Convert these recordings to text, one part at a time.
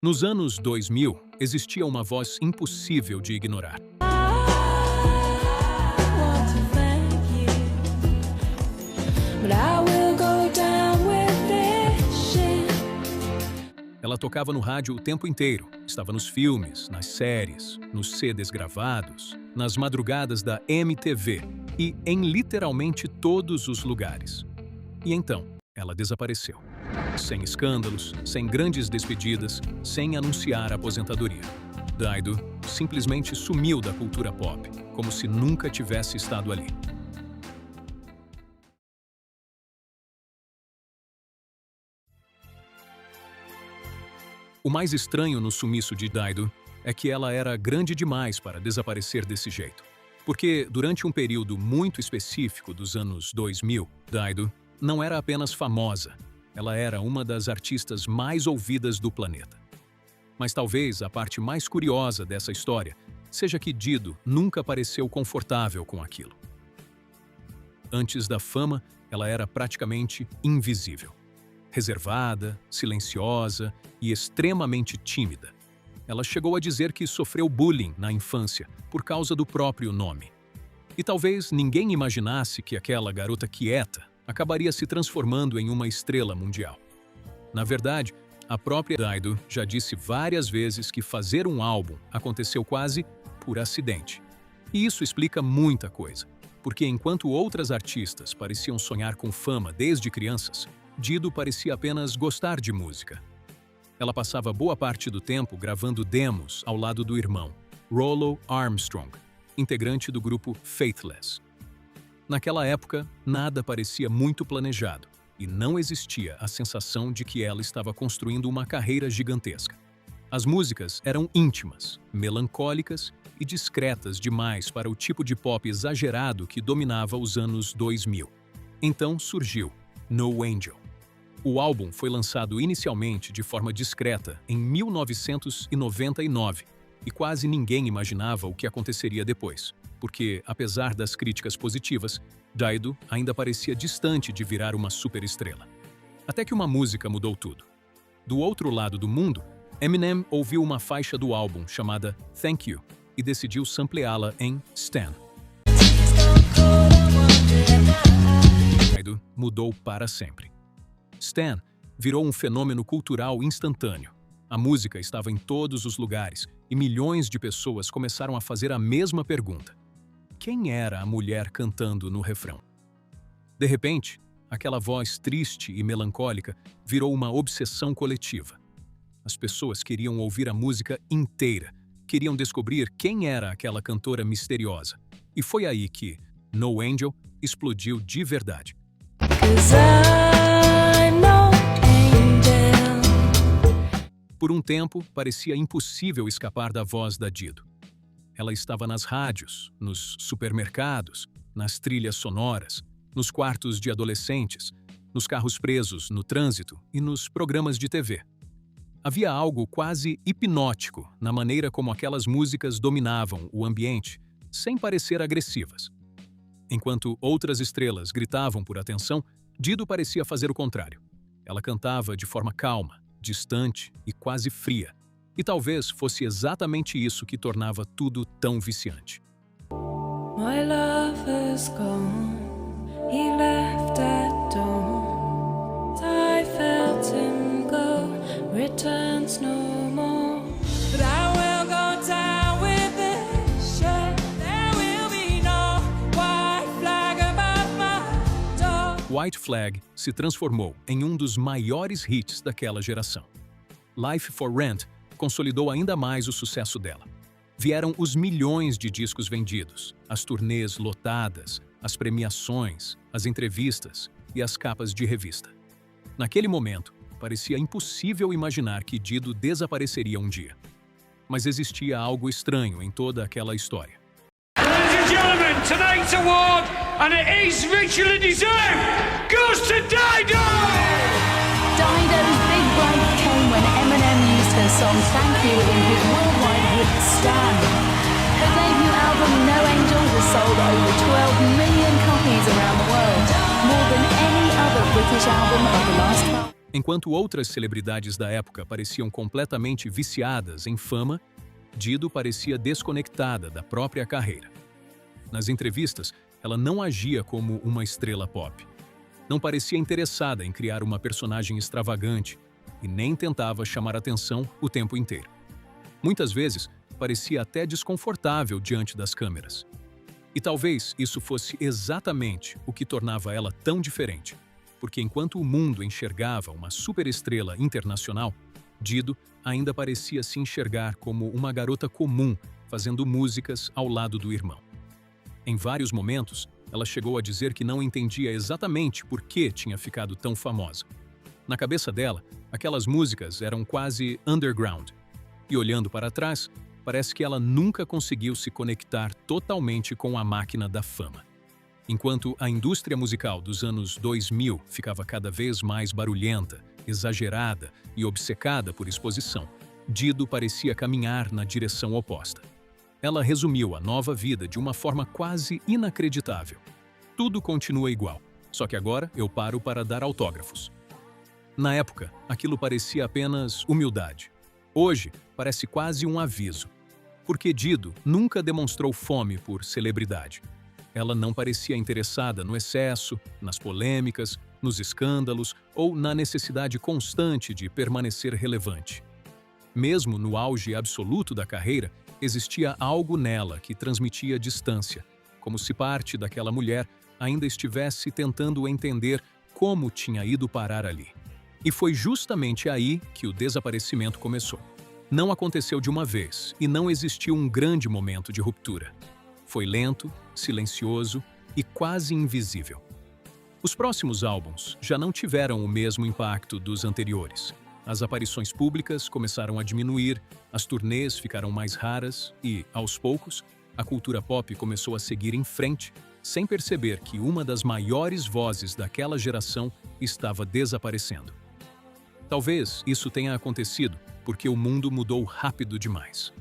Nos anos 2000, existia uma voz impossível de ignorar. Want to thank you, but I will go down with this ship. Ela tocava no rádio o tempo inteiro. Estava nos filmes, nas séries, nos CDs gravados, nas madrugadas da MTV e em literalmente todos os lugares. E então, ela desapareceu. Sem escândalos, sem grandes despedidas, sem anunciar a aposentadoria. Dido simplesmente sumiu da cultura pop, como se nunca tivesse estado ali. O mais estranho no sumiço de Dido é que ela era grande demais para desaparecer desse jeito. Porque, durante um período muito específico dos anos 2000, Dido não era apenas famosa, ela era uma das artistas mais ouvidas do planeta. Mas talvez a parte mais curiosa dessa história seja que Dido nunca pareceu confortável com aquilo. Antes da fama, ela era praticamente invisível. Reservada, silenciosa e extremamente tímida. Ela chegou a dizer que sofreu bullying na infância por causa do próprio nome. E talvez ninguém imaginasse que aquela garota quieta acabaria se transformando em uma estrela mundial. Na verdade, a própria Dido já disse várias vezes que fazer um álbum aconteceu quase por acidente. E isso explica muita coisa, porque enquanto outras artistas pareciam sonhar com fama desde crianças, Dido parecia apenas gostar de música. Ela passava boa parte do tempo gravando demos ao lado do irmão, Rollo Armstrong, integrante do grupo Faithless. Naquela época, nada parecia muito planejado e não existia a sensação de que ela estava construindo uma carreira gigantesca. As músicas eram íntimas, melancólicas e discretas demais para o tipo de pop exagerado que dominava os anos 2000. Então surgiu No Angel. O álbum foi lançado inicialmente de forma discreta em 1999 e quase ninguém imaginava o que aconteceria depois. Porque, apesar das críticas positivas, Dido ainda parecia distante de virar uma superestrela. Até que uma música mudou tudo. Do outro lado do mundo, Eminem ouviu uma faixa do álbum chamada Thank You e decidiu sampleá-la em Stan. Dido mudou para sempre. Stan virou um fenômeno cultural instantâneo. A música estava em todos os lugares e milhões de pessoas começaram a fazer a mesma pergunta. Quem era a mulher cantando no refrão? De repente, aquela voz triste e melancólica virou uma obsessão coletiva. As pessoas queriam ouvir a música inteira, queriam descobrir quem era aquela cantora misteriosa. E foi aí que No Angel explodiu de verdade. 'Cause I'm no angel. Por um tempo, parecia impossível escapar da voz da Dido. Ela estava nas rádios, nos supermercados, nas trilhas sonoras, nos quartos de adolescentes, nos carros presos no trânsito e nos programas de TV. Havia algo quase hipnótico na maneira como aquelas músicas dominavam o ambiente, sem parecer agressivas. Enquanto outras estrelas gritavam por atenção, Dido parecia fazer o contrário. Ela cantava de forma calma, distante e quase fria. E talvez fosse exatamente isso que tornava tudo tão viciante. My lover's gone, he left at dawn. I felt him go, returns no more. But I will go down with this ship. There will be no white flag above my door. White Flag se transformou em um dos maiores hits daquela geração. Life for Rent consolidou ainda mais o sucesso dela. Vieram os milhões de discos vendidos, as turnês lotadas, as premiações, as entrevistas e as capas de revista. Naquele momento, parecia impossível imaginar que Dido desapareceria um dia. Mas existia algo estranho em toda aquela história. Ladies and gentlemen, tonight's award, and it is richly deserved, goes to Dido! Dido's big break came when Eminem used her song Thank You in his worldwide hit Stan. Her debut album No Angel has sold over 12 million copies around the world, more than any other British album of the last 12 years. Enquanto outras celebridades da época pareciam completamente viciadas em fama, Dido parecia desconectada da própria carreira. Nas entrevistas, ela não agia como uma estrela pop. Não parecia interessada em criar uma personagem extravagante e nem tentava chamar atenção o tempo inteiro. Muitas vezes, parecia até desconfortável diante das câmeras. E talvez isso fosse exatamente o que tornava ela tão diferente, porque enquanto o mundo enxergava uma superestrela internacional, Dido ainda parecia se enxergar como uma garota comum fazendo músicas ao lado do irmão. Em vários momentos, ela chegou a dizer que não entendia exatamente por que tinha ficado tão famosa. Na cabeça dela, aquelas músicas eram quase underground. E olhando para trás, parece que ela nunca conseguiu se conectar totalmente com a máquina da fama. Enquanto a indústria musical dos anos 2000 ficava cada vez mais barulhenta, exagerada e obcecada por exposição, Dido parecia caminhar na direção oposta. Ela resumiu a nova vida de uma forma quase inacreditável. Tudo continua igual, só que agora eu paro para dar autógrafos. Na época, aquilo parecia apenas humildade. Hoje, parece quase um aviso. Porque Dido nunca demonstrou fome por celebridade. Ela não parecia interessada no excesso, nas polêmicas, nos escândalos ou na necessidade constante de permanecer relevante. Mesmo no auge absoluto da carreira, existia algo nela que transmitia distância, como se parte daquela mulher ainda estivesse tentando entender como tinha ido parar ali. E foi justamente aí que o desaparecimento começou. Não aconteceu de uma vez e não existiu um grande momento de ruptura. Foi lento, silencioso e quase invisível. Os próximos álbuns já não tiveram o mesmo impacto dos anteriores. As aparições públicas começaram a diminuir, as turnês ficaram mais raras e, aos poucos, a cultura pop começou a seguir em frente, sem perceber que uma das maiores vozes daquela geração estava desaparecendo. Talvez isso tenha acontecido porque o mundo mudou rápido demais.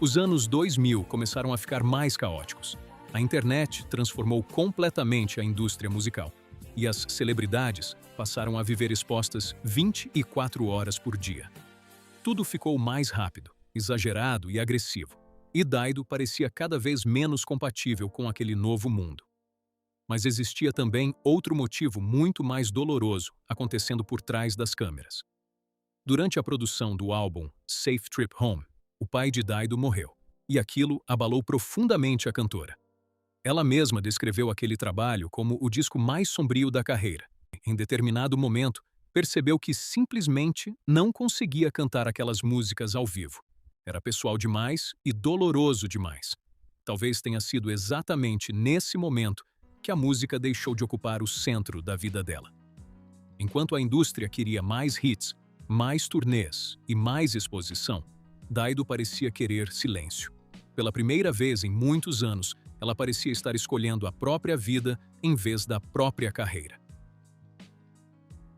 Os anos 2000 começaram a ficar mais caóticos. A internet transformou completamente a indústria musical. E as celebridades passaram a viver expostas 24 horas por dia. Tudo ficou mais rápido, exagerado e agressivo. E Dido parecia cada vez menos compatível com aquele novo mundo. Mas existia também outro motivo muito mais doloroso acontecendo por trás das câmeras. Durante a produção do álbum Safe Trip Home, o pai de Dido morreu, e aquilo abalou profundamente a cantora. Ela mesma descreveu aquele trabalho como o disco mais sombrio da carreira. Em determinado momento, percebeu que simplesmente não conseguia cantar aquelas músicas ao vivo. Era pessoal demais e doloroso demais. Talvez tenha sido exatamente nesse momento que a música deixou de ocupar o centro da vida dela. Enquanto a indústria queria mais hits, mais turnês e mais exposição, Dido parecia querer silêncio. Pela primeira vez em muitos anos, ela parecia estar escolhendo a própria vida em vez da própria carreira.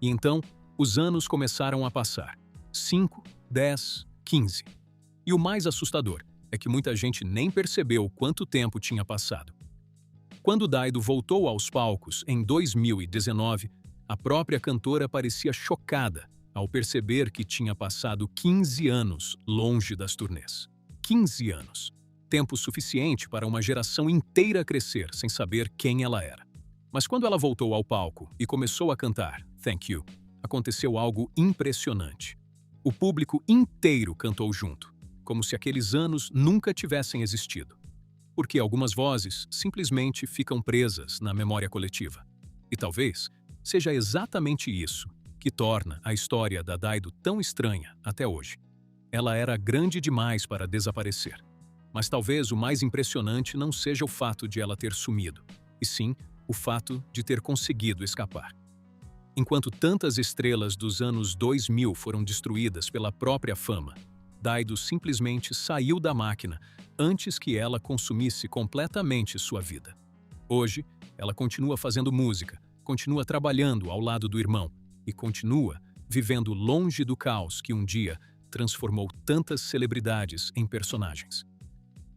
E então, os anos começaram a passar. 5, 10, 15. E o mais assustador é que muita gente nem percebeu quanto tempo tinha passado. Quando Dido voltou aos palcos em 2019, a própria cantora parecia chocada ao perceber que tinha passado 15 anos longe das turnês. 15 anos. Tempo suficiente para uma geração inteira crescer sem saber quem ela era. Mas quando ela voltou ao palco e começou a cantar Thank You, aconteceu algo impressionante. O público inteiro cantou junto, como se aqueles anos nunca tivessem existido. Porque algumas vozes simplesmente ficam presas na memória coletiva. E talvez seja exatamente isso que torna a história da Dido tão estranha até hoje. Ela era grande demais para desaparecer. Mas talvez o mais impressionante não seja o fato de ela ter sumido, e sim o fato de ter conseguido escapar. Enquanto tantas estrelas dos anos 2000 foram destruídas pela própria fama, Dido simplesmente saiu da máquina antes que ela consumisse completamente sua vida. Hoje, ela continua fazendo música, continua trabalhando ao lado do irmão e continua vivendo longe do caos que um dia transformou tantas celebridades em personagens.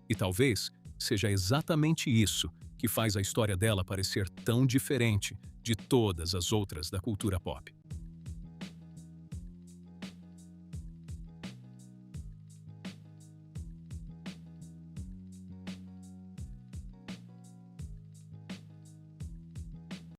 E talvez seja exatamente isso que faz a história dela parecer tão diferente de todas as outras da cultura pop.